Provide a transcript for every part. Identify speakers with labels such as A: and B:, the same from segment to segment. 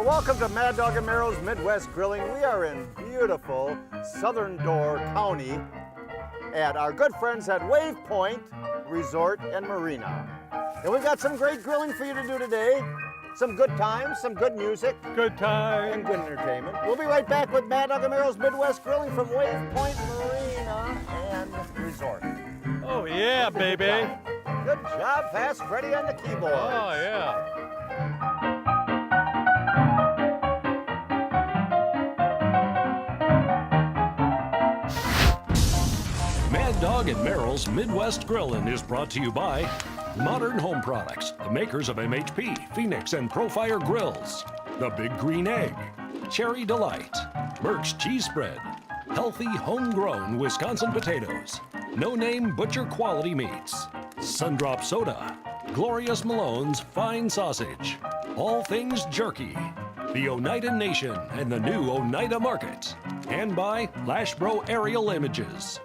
A: Well, welcome to Mad Dog and Merrill's Midwest Grilling. We are in beautiful Southern Door County at our good friends at WavePointe Resort and Marina. And we've got some great grilling for you to do today. Some good times, some good music.
B: Good time.
A: And good entertainment. We'll be right back with Mad Dog and Merrill's Midwest Grilling from WavePointe Marina and Resort.
B: Oh yeah, baby.
A: Good job, Fast Freddy on the keyboard.
B: Oh yeah.
C: Mad Dog and Merrill's Midwest Grillin' is brought to you by Modern Home Products, the makers of MHP, Phoenix, and Profire Grills, The Big Green Egg, Cherry Delight, Merck's Cheese Spread, Healthy Homegrown Wisconsin Potatoes, No Name Butcher Quality Meats, Sundrop Soda, Glorious Malone's Fine Sausage, All Things Jerky, the Oneida Nation and the new Oneida Market, and by Lashbro Aerial Images.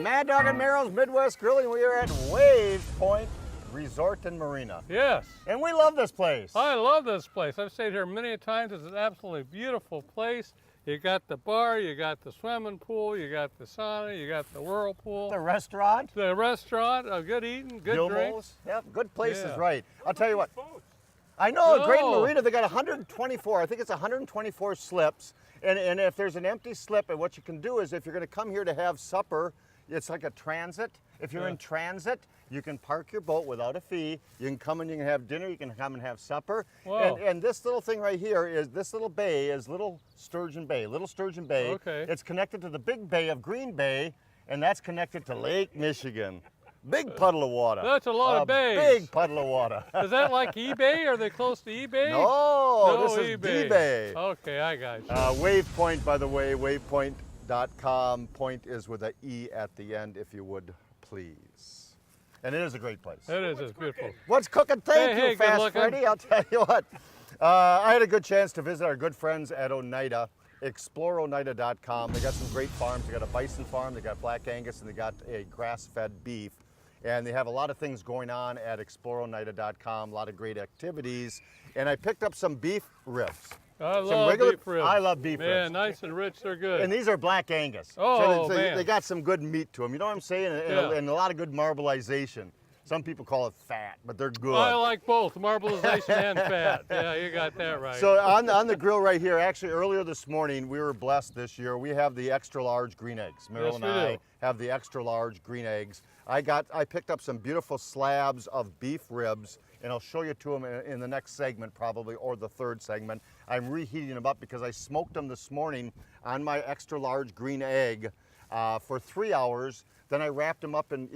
A: Mad Dog and Merrill's Midwest Grilling. We are at WavePointe Resort and Marina.
B: Yes.
A: And we love this place.
B: I love this place. I've stayed here many times. It's an absolutely beautiful place. You got the bar, you got the swimming pool, you got the sauna, you got the whirlpool.
A: The restaurant.
B: The restaurant, good eating, good drinks.
A: Yep, good places,
B: Yeah.
A: right. I'll tell you what. I know, a great
B: Oh.
A: marina. They got 124, I think it's 124 slips. And if there's an empty slip, and what you can do is if you're going to come here to have supper, it's like a transit. If you're in transit, you can park your boat without a fee. You can come and you can have dinner. You can come and have supper.
B: Whoa.
A: And this little thing right here is this little bay is Little Sturgeon Bay. Little Sturgeon Bay.
B: Okay.
A: It's connected to the big bay of Green Bay, and that's connected to Lake Michigan. Big puddle of water.
B: That's a lot of bays.
A: Big puddle of water.
B: Is that like eBay? Are they close to eBay?
A: No, this is
B: eBay.
A: D-Bay.
B: Okay, I got you.
A: WavePointe, by the way, wavepointe.com. Point is with an E at the end, if you would please. And it is a great place.
B: It is. It's beautiful.
A: What's cooking? Thank
B: Hey,
A: you,
B: good
A: Fast
B: looking.
A: Freddy. I'll tell you what. I had a good chance to visit our good friends at Oneida. ExploreOneida.com. They got some great farms. They got a bison farm, they got black Angus, and they got a grass-fed beef. And they have a lot of things going on at ExploreOneida.com, a lot of great activities. And I picked up some beef ribs.
B: I love beef ribs.
A: I love beef
B: Man,
A: ribs.
B: nice and rich, they're good.
A: And these are black Angus.
B: Oh,
A: so
B: man.
A: they got some good meat to them. You know what I'm saying? And a lot of good marbleization. Some people call it fat, but they're good.
B: I like both, marbleization and fat. Yeah, you got that right.
A: So on the grill right here, actually earlier this morning, we were blessed this year. We have the extra large green eggs. Merrill
B: Yes,
A: and
B: we
A: I
B: do.
A: have the extra large green eggs. I picked up some beautiful slabs of beef ribs, and I'll show you to them in the next segment probably, or the third segment. I'm reheating them up because I smoked them this morning on my extra large green egg for 3 hours. Then I wrapped them up in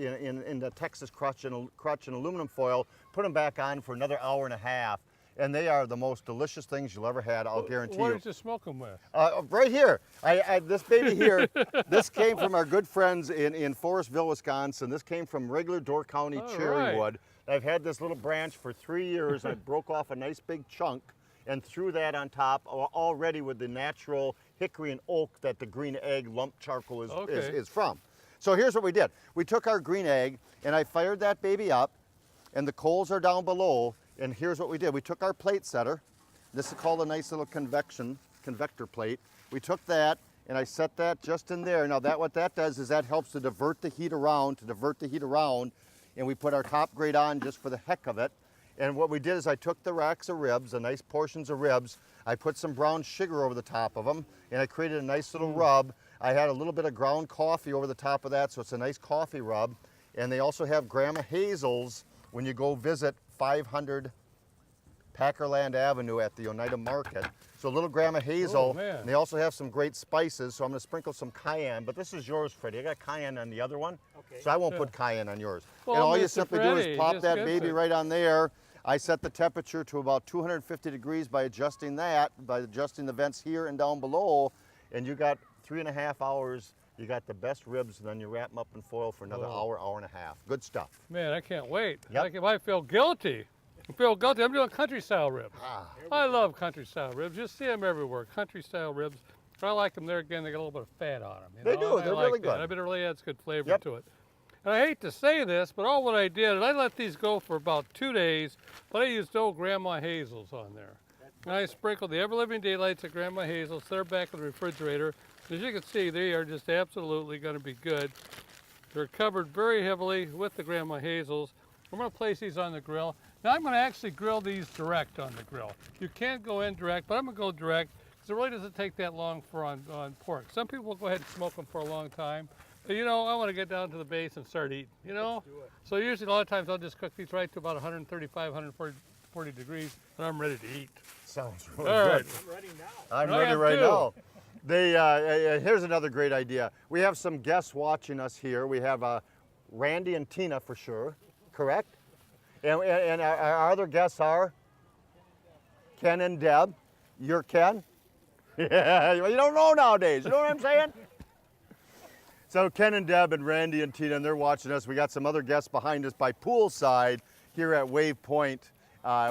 A: the Texas crutch and aluminum foil, put them back on for another hour and a half. And they are the most delicious things you'll ever had, I'll guarantee you.
B: What did you smoke them with?
A: Right here. This baby here, this came from our good friends in Forestville, Wisconsin. This came from regular Door County cherry wood. I've had this little branch for 3 years. I broke off a nice big chunk and threw that on top already with the natural hickory and oak that the green egg lump charcoal is from. So here's what we did. We took our green egg and I fired that baby up, and the coals are down below. And here's what we did. We took our plate setter. This is called a nice little convector plate. We took that and I set that just in there. Now what that does is that helps to divert the heat around, and we put our top grate on just for the heck of it. And what we did is I took the racks of ribs, the nice portions of ribs, I put some brown sugar over the top of them, and I created a nice little rub. I had a little bit of ground coffee over the top of that, so it's a nice coffee rub. And they also have Grandma Hazel's when you go visit 500 Packerland Avenue at the Oneida Market. So a little Grandma Hazel, and they also have some great spices, so I'm gonna sprinkle some cayenne, but this is yours, Freddie. I got cayenne on the other one, so I won't put cayenne on yours.
B: Well,
A: and all you
B: Mr.
A: simply do
B: Freddie
A: is pop
B: just
A: that
B: gets
A: baby
B: it.
A: right on there. I set the temperature to about 250 degrees by adjusting the vents here and down below, and you got 3.5 hours. You got the best ribs, and then you wrap them up in foil for another hour, hour and a half. Good stuff.
B: Man, I can't wait.
A: Yep.
B: I feel guilty. Feel guilty. I'm doing country style ribs. I love country style ribs. You see them everywhere. Country style ribs. I like them there again. They got a little bit of fat on them.
A: They do. They're really good.
B: I bet it really adds good flavor to it. And I hate to say this, but all what I did, and I let these go for about 2 days, but I used old Grandma Hazel's on there. And I sprinkled the ever-living daylights of Grandma Hazel's. They're back in the refrigerator. As you can see, they are just absolutely going to be good. They're covered very heavily with the Grandma Hazel's. I'm going to place these on the grill. Now I'm going to actually grill these direct on the grill. You can't go indirect, but I'm going to go direct because it really doesn't take that long for on pork. Some people will go ahead and smoke them for a long time. But you know, I want to get down to the base and start eating, you know? So usually a lot of times I'll just cook these right to about 135, 140 degrees, and I'm ready to eat.
A: Sounds really
B: All
A: good.
B: right.
D: I'm ready now.
A: I'm
B: I
A: ready
B: am
A: right
B: too.
A: now. Here's another great idea. We have some guests watching us here. We have Randy and Tina for sure, correct? And our other guests are Ken and Deb. You're Ken? Yeah, you don't know nowadays. You know what I'm saying? So Ken and Deb and Randy and Tina, and they're watching us. We got some other guests behind us by poolside here at WavePointe,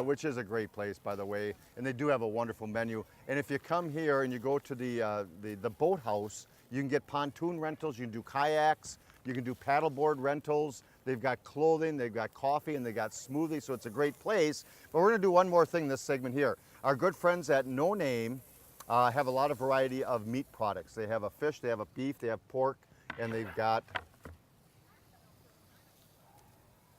A: which is a great place, by the way. And they do have a wonderful menu. And if you come here and you go to the boathouse, you can get pontoon rentals, you can do kayaks, you can do paddleboard rentals. They've got clothing, they've got coffee, and they've got smoothies, so it's a great place. But we're gonna do one more thing in this segment here. Our good friends at No Name have a lot of variety of meat products. They have a fish, they have a beef, they have pork, and they've got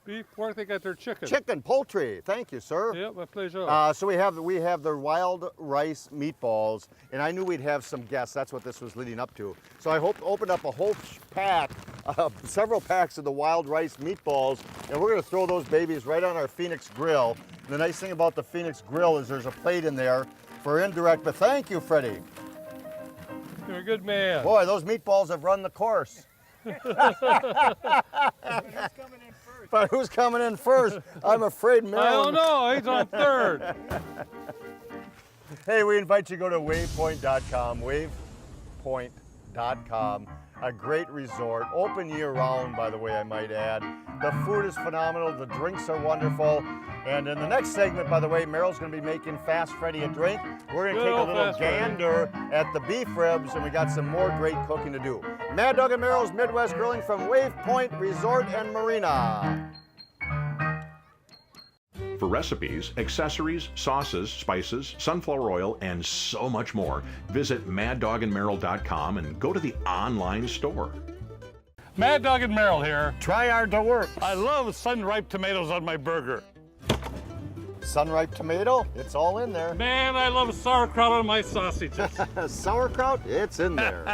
B: Beef, pork, they got their chicken.
A: chicken, poultry. Thank you, sir.
B: Yep, my pleasure.
A: So we have their wild rice meatballs, and I knew we'd have some guests. That's what this was leading up to. So I opened up a whole pack, several packs of the wild rice meatballs, and we're gonna throw those babies right on our Phoenix grill. And the nice thing about the Phoenix grill is there's a plate in there for indirect, but thank you, Freddie.
B: You're a good man.
A: Boy, those meatballs have run the course.
D: Who's coming in first?
A: But who's coming in first? I'm afraid
B: I
A: Maryland.
B: don't know, he's on third.
A: Hey, we invite you to go to wavepointe.com, wavepointe.com. A great resort, open year round, by the way, I might add. The food is phenomenal, the drinks are wonderful. And in the next segment, by the way, Meryl's gonna be making Fast Freddy a drink. We're gonna
B: Good
A: take a
B: old
A: little
B: Fast Freddy.
A: gander at the beef ribs, and we got some more great cooking to do. Mad Dog and Meryl's Midwest Grilling from WavePointe Resort and Marina.
E: For recipes, accessories, sauces, spices, sunflower oil, and so much more, visit maddogandmeryl.com and go to the online store.
B: Mad Dog and Merrill here.
A: Try our work.
B: I love sun-ripe tomatoes on my burger.
A: Sun-ripe tomato, it's all in there.
B: Man, I love sauerkraut on my sausages.
A: Sauerkraut, it's in there.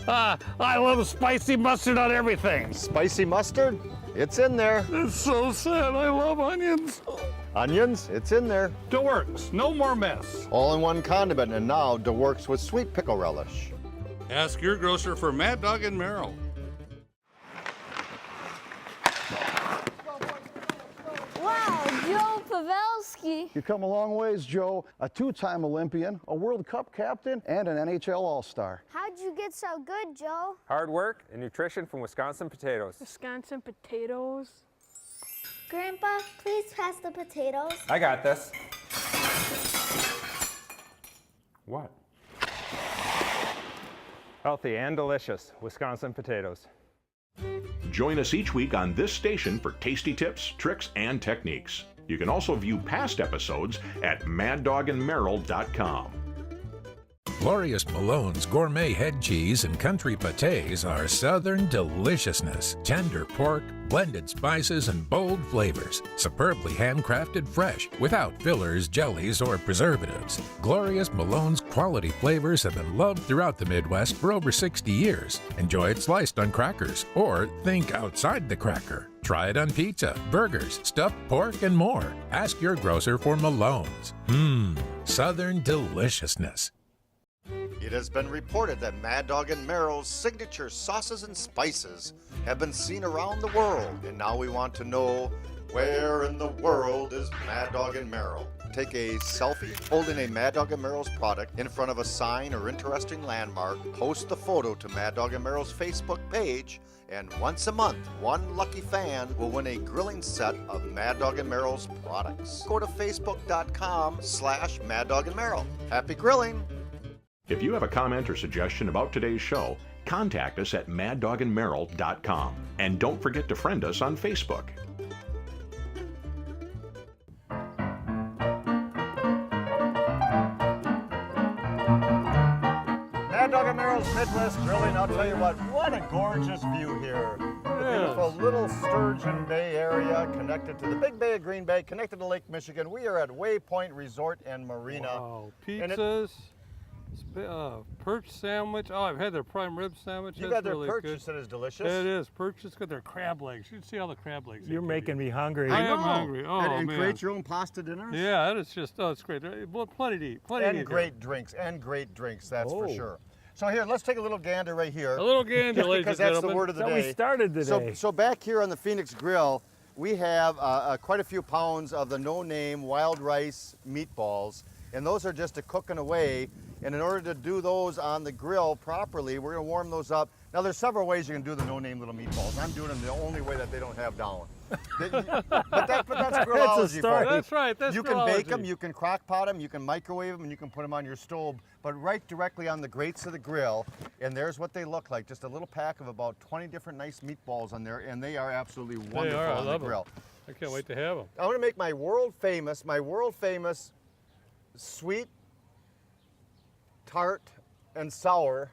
B: I love spicy mustard on everything.
A: Spicy mustard, it's in there.
B: It's so sad, I love onions.
A: Onions, it's in there.
B: DeWorks, no more mess.
A: All-in-one condiment, and now DeWorks with sweet pickle relish.
F: Ask your grocer for Mad Dog and Merrill.
G: Wow, Joe Pavelski.
H: You come a long ways, Joe. A two-time Olympian, a World Cup captain, and an NHL All-Star.
G: How'd you get so good, Joe?
I: Hard work and nutrition from Wisconsin potatoes.
J: Wisconsin potatoes.
G: Grandpa, please pass the potatoes.
I: I got this. What? Healthy and delicious Wisconsin potatoes.
E: Join us each week on this station for tasty tips, tricks, and techniques. You can also view past episodes at maddogandmeryl.com.
K: Glorious Malone's gourmet head cheese and country pâtés are southern deliciousness. Tender pork, blended spices, and bold flavors. Superbly handcrafted fresh, without fillers, jellies, or preservatives. Glorious Malone's quality flavors have been loved throughout the Midwest for over 60 years. Enjoy it sliced on crackers, or think outside the cracker. Try it on pizza, burgers, stuffed pork, and more. Ask your grocer for Malone's. Southern deliciousness.
A: It has been reported that Mad Dog and Meryl's signature sauces and spices have been seen around the world, and now we want to know, where in the world is Mad Dog and Meryl? Take a selfie holding a Mad Dog and Meryl's product in front of a sign or interesting landmark, post the photo to Mad Dog and Meryl's Facebook page, And once a month, one lucky fan will win a grilling set of Mad Dog and Merrill's products. Go to facebook.com/Mad Dog and Merrill. Happy grilling!
E: If you have a comment or suggestion about today's show, contact us at maddogandmerrill.com. And don't forget to friend us on Facebook.
A: Mad Dog and Merrill's Midwest Grilling. I'll tell you what a gorgeous view here. The beautiful little Sturgeon Bay area connected to the big bay of Green Bay, connected to Lake Michigan. We are at WavePointe Resort and Marina.
B: Wow, pizzas, perch sandwich. Oh, I've had their prime rib sandwich.
A: You
B: That's
A: got their
B: really
A: perch,
B: good.
A: you said is delicious.
B: It is. Perch has got their crab legs. You should see all the crab legs.
D: You're making me hungry.
B: I am hungry. Oh,
A: and
B: man.
A: create your own pasta dinners?
B: Yeah, it's just, oh, it's great. Well, plenty to eat. Plenty to eat.
A: And great drinks, that's for sure. So here, let's take a little gander right here.
B: A little gander, ladies
A: because
B: and
A: that's
B: gentlemen.
A: the word of the
D: So
A: day.
D: we started today.
A: So back here on the Phoenix Grill, we have quite a few pounds of the no-name wild rice meatballs, and those are just to cooking away. And in order to do those on the grill properly, we're gonna warm those up. Now there's several ways you can do the no-name little meatballs. I'm doing them the only way that they don't have down. but that's grillology, folks.
B: That's right, that's
A: You can bake them, you can crock pot them, you can microwave them, and you can put them on your stove, but right directly on the grates of the grill, and there's what they look like. Just a little pack of about 20 different nice meatballs on there, and they are absolutely wonderful
B: I
A: on the
B: love
A: grill.
B: them. I can't wait to have them.
A: I'm gonna make my world famous sweet, tart, and sour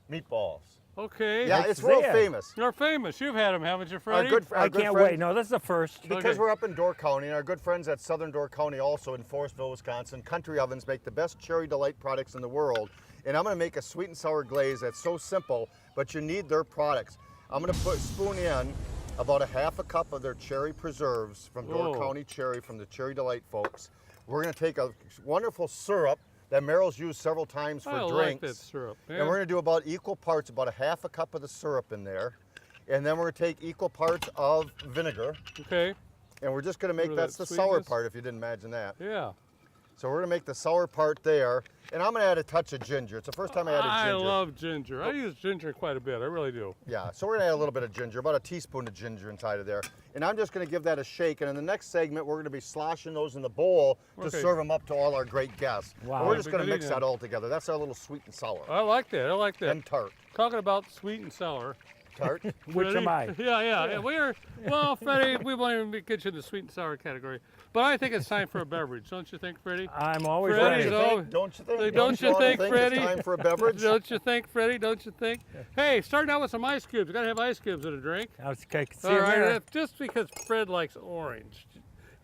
A: meatballs.
B: Okay.
A: Yeah, it's world famous.
B: You're famous. You've had them, haven't you, Freddie?
D: I can't wait. No, this is the first.
A: Because we're up in Door County, and our good friends at Southern Door County, also in Forestville, Wisconsin, Country Ovens make the best Cherry Delight products in the world. And I'm gonna make a sweet and sour glaze that's so simple, but you need their products. I'm gonna spoon in about a half a cup of their cherry preserves from Door County Cherry, from the Cherry Delight folks. We're gonna take a wonderful syrup that Merrill's used several times for drinks.
B: I like that syrup. Yeah.
A: And we're gonna do about equal parts, about a half a cup of the syrup in there. And then we're gonna take equal parts of vinegar.
B: Okay.
A: And we're just gonna make, that's the sour part, if you didn't imagine that.
B: Yeah.
A: So we're gonna make the sour part there. And I'm gonna add a touch of ginger. It's the first time I added ginger.
B: I love ginger. I use ginger quite a bit, I really do.
A: Yeah, so we're gonna add a little bit of ginger, about a teaspoon of ginger inside of there. And I'm just gonna give that a shake, and in the next segment, we're gonna be sloshing those in the bowl to serve them up to all our great guests.
D: Wow.
A: And we're just gonna mix that all together. That's our little sweet and sour.
B: I like that, I like that.
A: And tart.
B: Talking about sweet and sour.
A: Tart?
D: Which am I?
B: Yeah. Well, Freddie, we won't even get you in the sweet and sour category. But I think it's time for a beverage, don't you think, Freddie?
D: I'm always
B: Freddie's
D: ready.
A: Don't you think?
B: Don't you think, Freddie?
A: It's time for a beverage?
B: Don't you think, Freddie? Don't you think? Hey, starting out with some ice cubes. You gotta have ice cubes in a drink.
D: I can see
B: All right,
D: there.
B: just because Fred likes orange.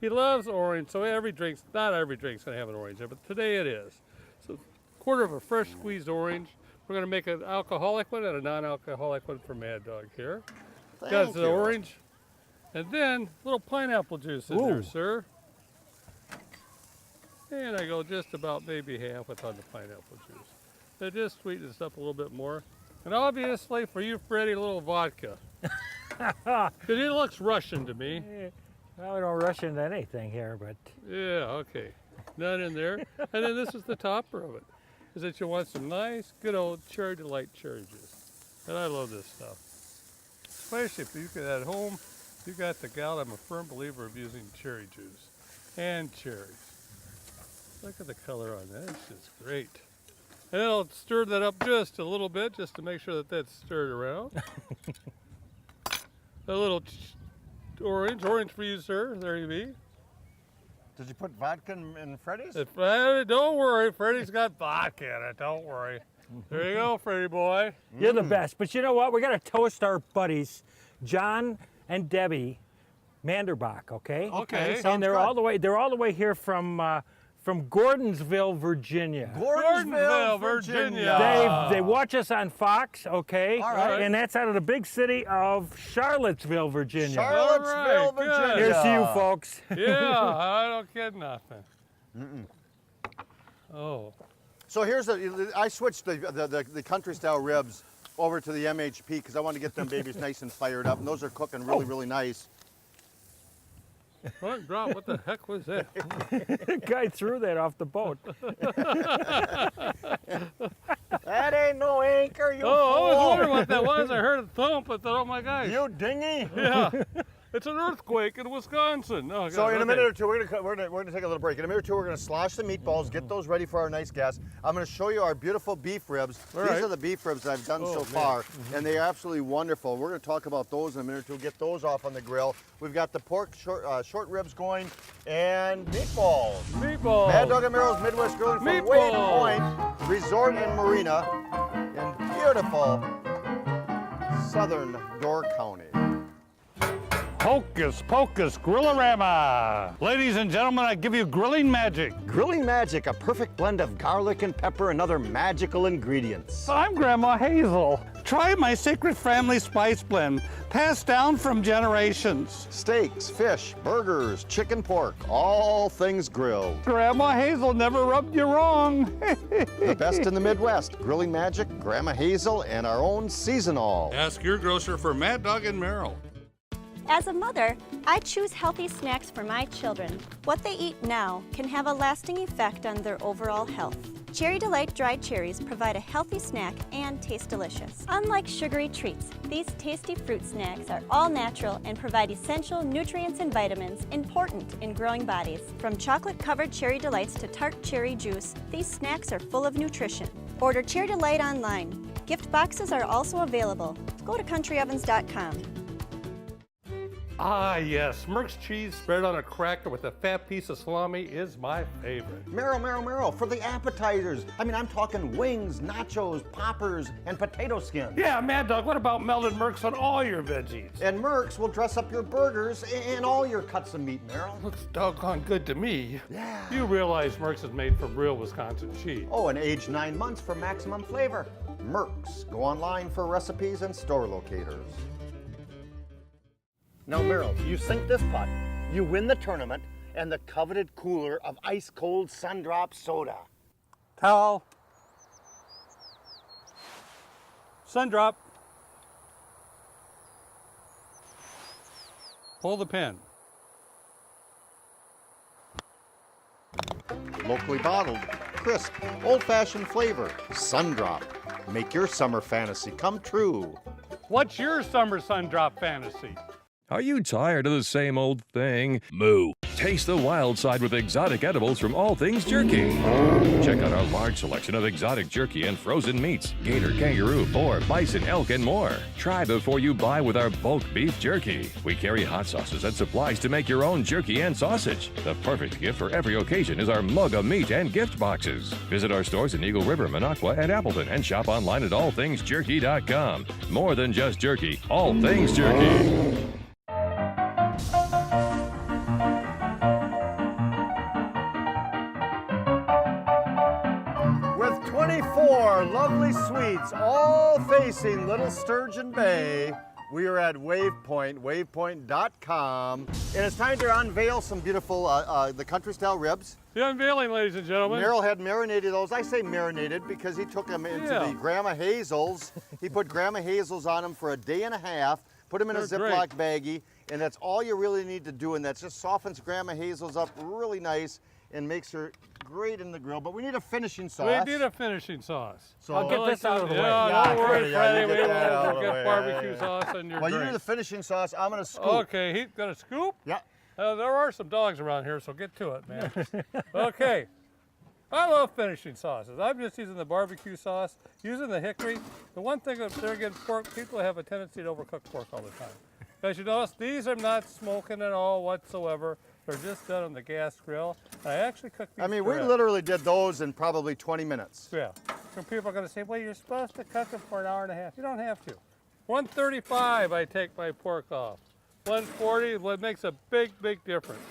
B: He loves orange, so not every drink's gonna have an orange there, but today it is. So, quarter of a fresh squeezed orange. We're gonna make an alcoholic one and a non-alcoholic one for Mad Dog here. Got the orange, and then a little pineapple juice in there, sir. And I go just about maybe half on the pineapple juice. That just sweetens up a little bit more. And obviously for you, Freddie, a little vodka. Because it looks Russian to me.
D: Well, we don't rush into anything here, but.
B: Yeah, okay. None in there. And then this is the topper of it. Is that you want some nice, good old Cherry Delight cherry juice. And I love this stuff. Especially if you get at home, you got the gal. I'm a firm believer of using cherry juice and cherries. Look at the color on that, it's just great. And I'll stir that up just a little bit, just to make sure that that's stirred around. A little orange for you, sir, there you be.
A: Did you put vodka in Freddie's?
B: Don't worry, Freddie's got vodka in it, don't worry. There you go, Freddie boy.
D: You're the best, but you know what? We gotta toast our buddies, John and Debbie Manderbach, okay?
B: Okay.
D: And they're all the way here from Gordonsville, Virginia.
A: Gordonsville, Virginia.
D: They watch us on Fox, okay?
A: All right.
D: And that's out of the big city of Charlottesville, Virginia.
A: Charlottesville,
B: All right,
A: Virginia.
D: Here's to you, folks.
B: Yeah, I don't get nothing. Oh.
A: So here's I switched the country style ribs over to the MHP because I want to get them babies nice and fired up, and those are cooking really nice.
B: Front drop, what the heck was that?
D: The guy threw that off the boat.
A: That ain't no anchor, you
B: Oh, I was
A: fool.
B: wondering what that was. I heard it thump. I thought, oh my gosh.
A: You dingy.
B: Yeah. It's an earthquake in Wisconsin. Oh,
A: So
B: God,
A: in a
B: okay.
A: minute or two, we're gonna take a little break. In a minute or two, we're gonna slosh the meatballs, get those ready for our nice guests. I'm gonna show you our beautiful beef ribs.
B: All
A: These
B: right.
A: are the beef ribs that I've done so
B: man.
A: far, and they are absolutely wonderful. We're gonna talk about those in a minute or two, get those off on the grill. We've got the pork short ribs going, and meatballs.
B: Meatballs.
A: Mad Dog and Merrill's Midwest Grilling from
B: Meatballs.
A: WavePointe Resort and Marina in beautiful southern Door County.
F: Hocus Pocus Grillorama. Ladies and gentlemen, I give you grilling magic.
A: Grilling magic, a perfect blend of garlic and pepper and other magical ingredients.
F: I'm Grandma Hazel. Try my secret family spice blend, passed down from generations.
A: Steaks, fish, burgers, chicken, pork, all things grilled.
F: Grandma Hazel never rubbed you wrong.
A: The best in the Midwest. Grilling magic, Grandma Hazel, and our own seasonal.
F: Ask your grocer for Mad Dog and Merrill.
L: As a mother, I choose healthy snacks for my children. What they eat now can have a lasting effect on their overall health. Cherry Delight dried cherries provide a healthy snack and taste delicious. Unlike sugary treats, these tasty fruit snacks are all natural and provide essential nutrients and vitamins important in growing bodies. From chocolate-covered Cherry Delights to tart cherry juice, these snacks are full of nutrition. Order Cherry Delight online. Gift boxes are also available. Go to countryovens.com.
B: Ah, yes. Merck's cheese spread on a cracker with a fat piece of salami is my favorite.
A: Merrill, for the appetizers. I mean, I'm talking wings, nachos, poppers, and potato skins.
B: Yeah, Mad Dog, what about melted Merck's on all your veggies?
A: And Merck's will dress up your burgers and all your cuts of meat, Merrill.
B: Looks doggone good to me.
A: Yeah.
B: You realize Merck's is made from real Wisconsin cheese.
A: Oh, and aged 9 months for maximum flavor. Merck's. Go online for recipes and store locators. Now, Merrill, you sink this putt, you win the tournament, and the coveted cooler of ice-cold Sundrop soda.
B: Towel. Sundrop. Pull the pin.
A: Locally bottled, crisp, old-fashioned flavor, Sundrop. Make your summer fantasy come true.
B: What's your summer Sundrop fantasy?
C: Are you tired of the same old thing? Moo. Taste the wild side with exotic edibles from All Things Jerky. Check out our large selection of exotic jerky and frozen meats. Gator, kangaroo, boar, bison, elk, and more. Try before you buy with our bulk beef jerky. We carry hot sauces and supplies to make your own jerky and sausage. The perfect gift for every occasion is our mug of meat and gift boxes. Visit our stores in Eagle River, Minocqua, and Appleton, and shop online at allthingsjerky.com. More than just jerky, all things jerky.
A: With 24 lovely suites, all facing Little Sturgeon Bay, we are at WavePointe, wavepointe.com, and it's time to unveil some beautiful, the country-style ribs.
B: The unveiling, ladies and gentlemen.
A: Merrill had marinated those. I say marinated because he took them into the Grandma Hazel's. He put Grandma Hazel's on them for a day and a half, put them in a Ziploc baggie, and that's all you really need to do, and that just softens Grandma Hazel's up really nice and makes her great in the grill. But we need a finishing sauce.
B: We need a finishing sauce.
A: So
D: I'll get this out of the way.
B: Yeah, don't worry, Freddie. We
A: will
B: will get barbecue sauce on your
A: Well, you
B: drink.
A: need the finishing sauce. I'm going to scoop.
B: Okay, he's got a scoop?
A: Yeah.
B: There are some dogs around here, so get to it, man. Okay. I love finishing sauces. I'm just using the barbecue sauce, using the hickory. The one thing that they're getting pork, people have a tendency to overcook pork all the time. As you notice, these are not smoking at all whatsoever. They're just done on the gas grill. I actually cooked these.
A: I mean, we literally did those in probably 20 minutes.
B: Yeah. Some people are going to say, well, you're supposed to cook them for an hour and a half. You don't have to. 135, I take my pork off. 140, well, it makes a big, big difference.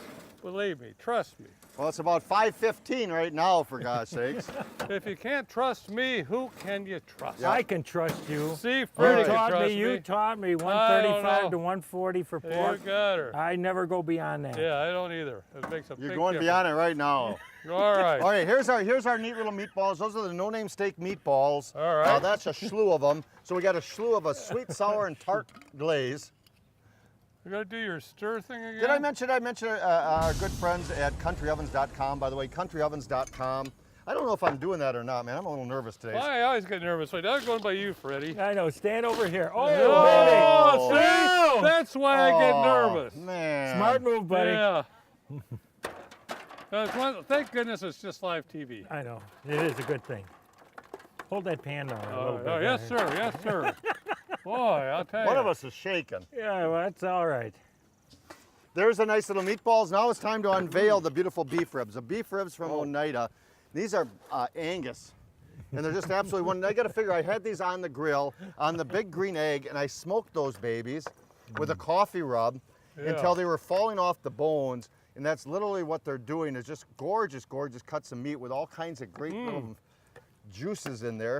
B: Believe me, trust me.
A: Well, it's about 5:15 right now, for God's sakes.
B: If you can't trust me, who can you trust?
D: Yeah. I can trust you.
B: See, Freddie can trust me.
D: You taught me 135 to 140 for pork.
B: You got her.
D: I never go beyond that.
B: Yeah, I don't either. It makes a big
A: You're going
B: difference.
A: beyond it right now.
B: All right.
A: All right, here's our neat little meatballs. Those are the no-name steak meatballs.
B: All right.
A: That's a slew of them. So we got a slew of a sweet, sour, and tart glaze.
B: You gotta do your stir thing again.
A: Did I mention our good friends at countryovens.com? By the way, countryovens.com. I don't know if I'm doing that or not, man. I'm a little nervous today.
B: Well, I always get nervous. Wait, I'm going by you, Freddie.
D: I know. Stand over here. Oh,
B: Oh,
D: baby.
B: see? That's why I get nervous.
A: Man.
D: Smart move, buddy.
B: Yeah. Thank goodness it's just live TV.
D: I know. It is a good thing. Hold that pan down a little bit.
B: Oh, yes, sir. Yes, sir. Boy, I'll tell you.
A: One of us is shaking.
D: Yeah, well, that's all right.
A: There's the nice little meatballs. Now it's time to unveil the beautiful beef ribs. The beef ribs from Oneida. These are Angus, and they're just absolutely wonderful. I got to figure, I had these on the grill, on the big green egg, and I smoked those babies with a coffee rub until they were falling off the bones, and that's literally what they're doing, is just gorgeous, gorgeous cuts of meat with all kinds of great little juices in there,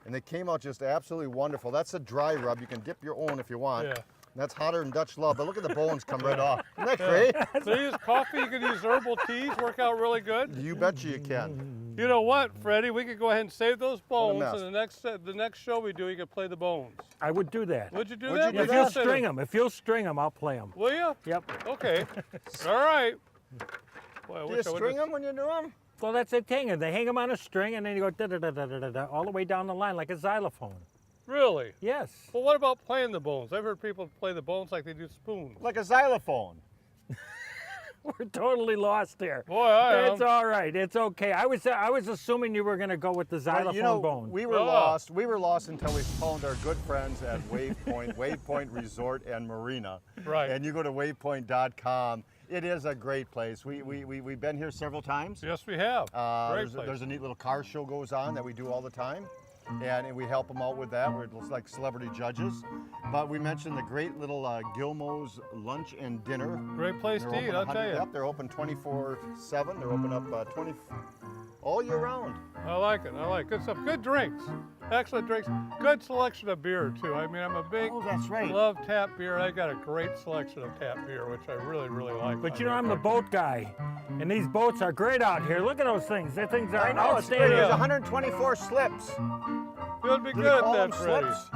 A: and they came out just absolutely wonderful. That's a dry rub. You can dip your own if you want.
B: Yeah.
A: That's hotter than Dutch love, but look at the bones come right off. Isn't that great?
B: So you use coffee, you can use herbal teas, work out really good.
A: You betcha you can.
B: You know what, Freddie? We could go ahead and save those bones,
A: mess.
B: and the next show we do, you could play the bones.
D: I would do that.
B: Would you do
A: Would
B: that?
A: you do
D: If you'll string them, I'll play them.
B: Will you?
D: Yep.
B: Okay. All right. Boy, I
A: Do you
B: wish I would've-
A: string them when you do them?
D: Well, that's the thing. They hang them on a string, and then you go da-da-da-da-da-da all the way down the line like a xylophone.
B: Really?
D: Yes.
B: Well, what about playing the bones? I've heard people play the bones like they do spoons.
A: Like a xylophone.
D: We're totally lost here.
B: Boy, I
D: It's
B: am.
D: all right. It's okay. I was assuming you were going to go with the xylophone
A: You know,
D: bone.
A: we were lost. We were lost until we found our good friends at WavePointe, WavePointe Resort and Marina.
B: Right.
A: And you go to wavepointe.com. It is a great place. We've been here several times.
B: Yes, we have. Great place.
A: There's a neat little car show goes on that we do all the time. And we help them out with that. We're like celebrity judges. But we mentioned the great little Gilmo's Lunch and Dinner.
B: Great place to eat, I'll tell you.
A: Yep, they're open 24/7. They're open up all year round.
B: I like it. I like good stuff. Good drinks. Excellent drinks. Good selection of beer, too. I mean, I'm a big
A: that's right.
B: love tap beer. I got a great selection of tap beer, which I really, really like.
D: But you know, I'm the boat guy, and these boats are great out here. Look at those things. Those things are
A: I know, it's great.
D: outstanding.
A: There's 124 slips.
B: You'll be
A: Do
B: good
A: they
B: at
A: call
B: that,
A: them
B: Freddie.
A: slips?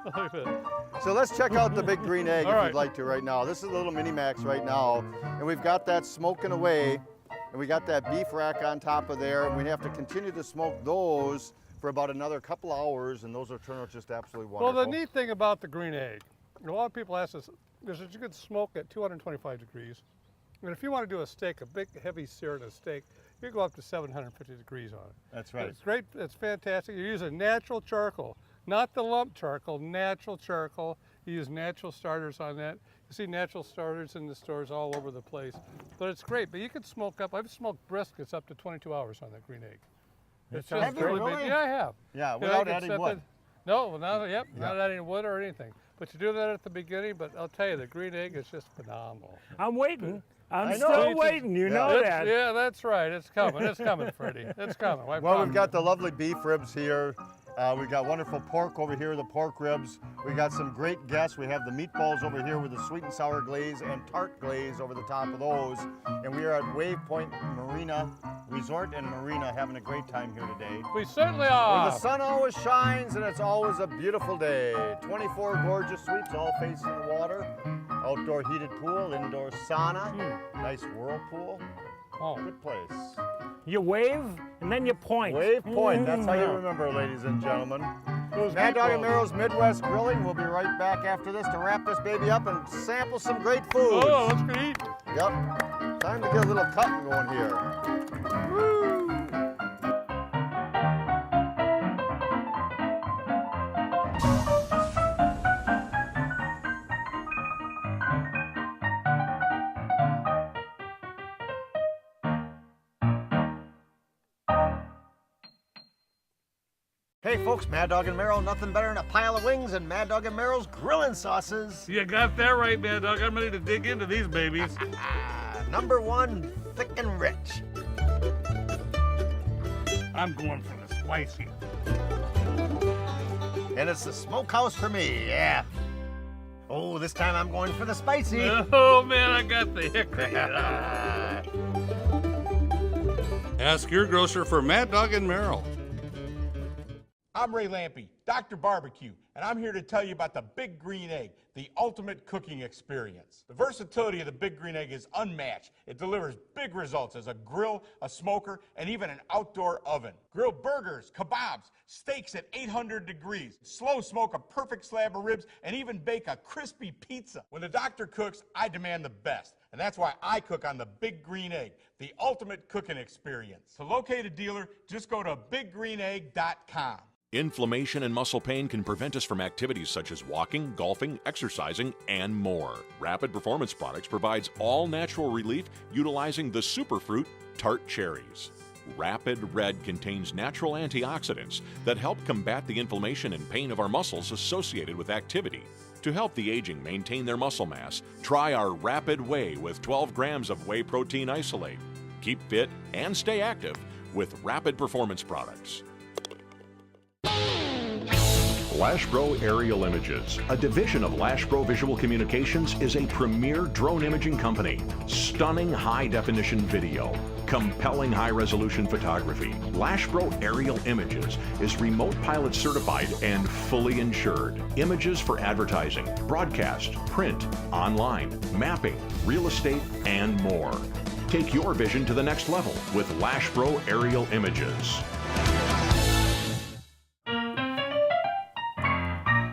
B: Look at it.
A: So let's check out the big green egg
B: All
A: if
B: right.
A: you'd like to right now. This is a little mini max right now, and we've got that smoking away, and we got that beef rack on top of there, and we have to continue to smoke those for about another couple hours, and those will turn out just absolutely wonderful.
B: Well, the neat thing about the green egg, a lot of people ask us, is that you can smoke at 225 degrees. And if you want to do a steak, a big heavy sear in a steak, you go up to 750 degrees on it.
A: That's right.
B: It's great, it's fantastic. You're using natural charcoal, not the lump charcoal, natural charcoal. You use natural starters on that. You see natural starters in the stores all over the place. But it's great, but you can smoke up, I've smoked briskets up to 22 hours on that green egg. It's
D: sounds
B: just
D: great.
A: Really?
B: Yeah, I have.
A: Yeah,
B: You know,
A: without
B: you can
A: adding
B: set
A: wood.
B: No, not adding wood or anything. But you do that at the beginning, but I'll tell you, the green egg is just phenomenal.
D: I'm waiting. I'm
A: I know.
D: still waiting. You know that.
B: Yeah, that's right. It's coming. It's coming, Freddie. It's coming. I
A: Well,
B: promise.
A: we've got the lovely beef ribs here. We've got wonderful pork over here, the pork ribs. We got some great guests. We have the meatballs over here with the sweet and sour glaze and tart glaze over the top of those. And we are at WavePointe Marina Resort and Marina having a great time here today.
B: We certainly
A: Where
B: are.
A: the sun always shines and it's always a beautiful day. 24 gorgeous suites all facing the water. Outdoor heated pool, indoor sauna, nice whirlpool.
B: Oh.
A: Good place.
D: You wave and then you point.
A: WavePointe, that's how you remember, ladies and gentlemen.
B: Those
A: Mad Dog and
B: meatballs.
A: Merrill's Midwest Grilling. We'll be right back after this to wrap this baby up and sample some great foods.
B: Oh, let's go eat.
A: Yep. Time to get a little cut going here. Hey folks, Mad Dog and Merrill, nothing better than a pile of wings and Mad Dog and Merrill's grilling sauces.
B: You got that right, man, Doug. I'm ready to dig into these babies.
A: Number one, thick and rich.
B: I'm going for the spicy.
A: And it's the smokehouse for me, yeah. Oh, this time I'm going for the spicy.
B: Oh, man, I got the hickory. Ask your grocer for Mad Dog and Merrill.
M: I'm Ray Lampy, Dr. Barbecue, and I'm here to tell you about the Big Green Egg, the ultimate cooking experience. The versatility of the Big Green Egg is unmatched. It delivers big results as a grill, a smoker, and even an outdoor oven. Grill burgers, kebabs, steaks at 800 degrees, slow smoke a perfect slab of ribs, and even bake a crispy pizza. When the doctor cooks, I demand the best, and that's why I cook on the Big Green Egg, the ultimate cooking experience. To locate a dealer, just go to biggreenegg.com.
E: Inflammation and muscle pain can prevent us from activities such as walking, golfing, exercising, and more. Rapid Performance Products provides all natural relief utilizing the superfruit tart cherries. Rapid Red contains natural antioxidants that help combat the inflammation and pain of our muscles associated with activity. To help the aging maintain their muscle mass, try our Rapid Whey with 12 grams of whey protein isolate. Keep fit and stay active with Rapid Performance Products. LashPro Aerial Images, a division of LashPro Visual Communications, is a premier drone imaging company. Stunning high-definition video, compelling high-resolution photography. LashPro Aerial Images is remote pilot certified and fully insured. Images for advertising, broadcast, print, online, mapping, real estate, and more. Take your vision to the next level with LashPro Aerial Images.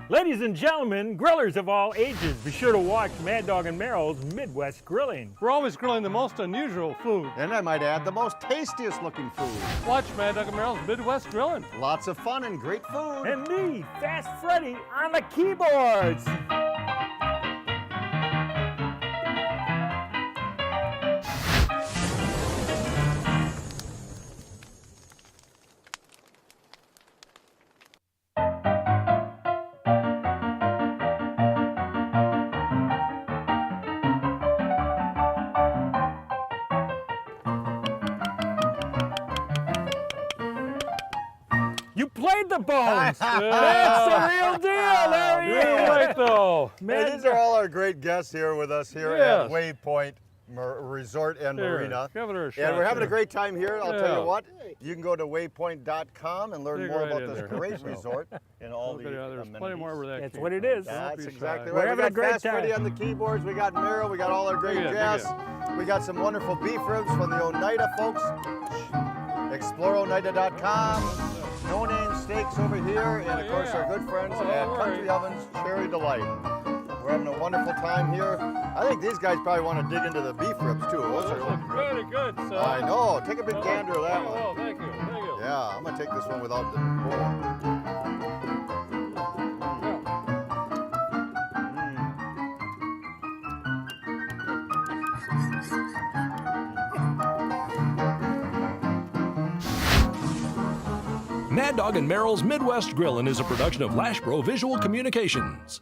D: Ladies and gentlemen, grillers of all ages, be sure to watch Mad Dog and Merrill's Midwest Grilling.
B: We're always grilling the most unusual food.
A: And I might add, the most tastiest looking food.
B: Watch Mad Dog and Merrill's Midwest Grilling.
A: Lots of fun and great food.
D: And me, Fast Freddy, on the keyboards. You played the bones. That's the real deal. There he is.
B: Right though.
A: Hey, these are all our great guests here with us here
B: Yes.
A: at WavePointe Resort and
B: Here,
A: Marina.
B: give it a shot.
A: And we're having a
B: here.
A: great time here. I'll tell
B: Yeah.
A: you what, you can go to waypointe.com and learn
B: Dig
A: more
B: right
A: about
B: in
A: this
B: there.
A: great
B: So.
A: resort and all
B: Look
A: the
B: at that, there's plenty
A: amenities.
B: more where that
D: That's
B: came
D: what it
B: from.
D: is.
A: That's
B: Don't be
A: exactly
B: shy.
D: We're
A: right.
D: having
A: We
D: a
A: got
D: great
A: Fast Freddy
D: time.
A: on the keyboards. We got Merrill. We got all our great
B: Dig in, dig
A: guests. We got some wonderful beef ribs from the Oneida folks. ExploreOneida.com. No Name Steaks over here, and of course our good friends at Country Ovens Cherry Delight. We're having a wonderful time here. I think these guys probably want to dig into the beef ribs too. Those are looking good.
B: Very good, sir.
A: I know. Take a big gander of that
B: Oh,
A: one.
B: well, thank you. Thank you.
A: Yeah, I'm gonna take this one without the bone.
C: Mad Dog and Merrill's Midwest Grillin' is a production of LashPro Visual Communications.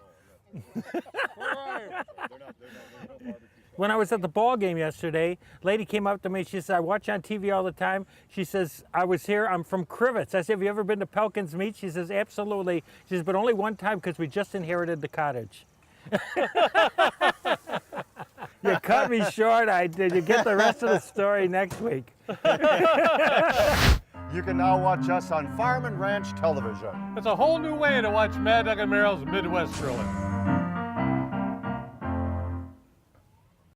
D: When I was at the ball game yesterday, lady came up to me. She said, I watch on TV all the time. She says, I was here. I'm from Crivets. I said, have you ever been to Pelkin's Meat? She says, absolutely. She says, but only one time because we just inherited the cottage. You cut me short. I did. You get the rest of the story next week.
A: You can now watch us on Farm and Ranch Television.
B: It's a whole new way to watch Mad Dog and Merrill's Midwest Grilling.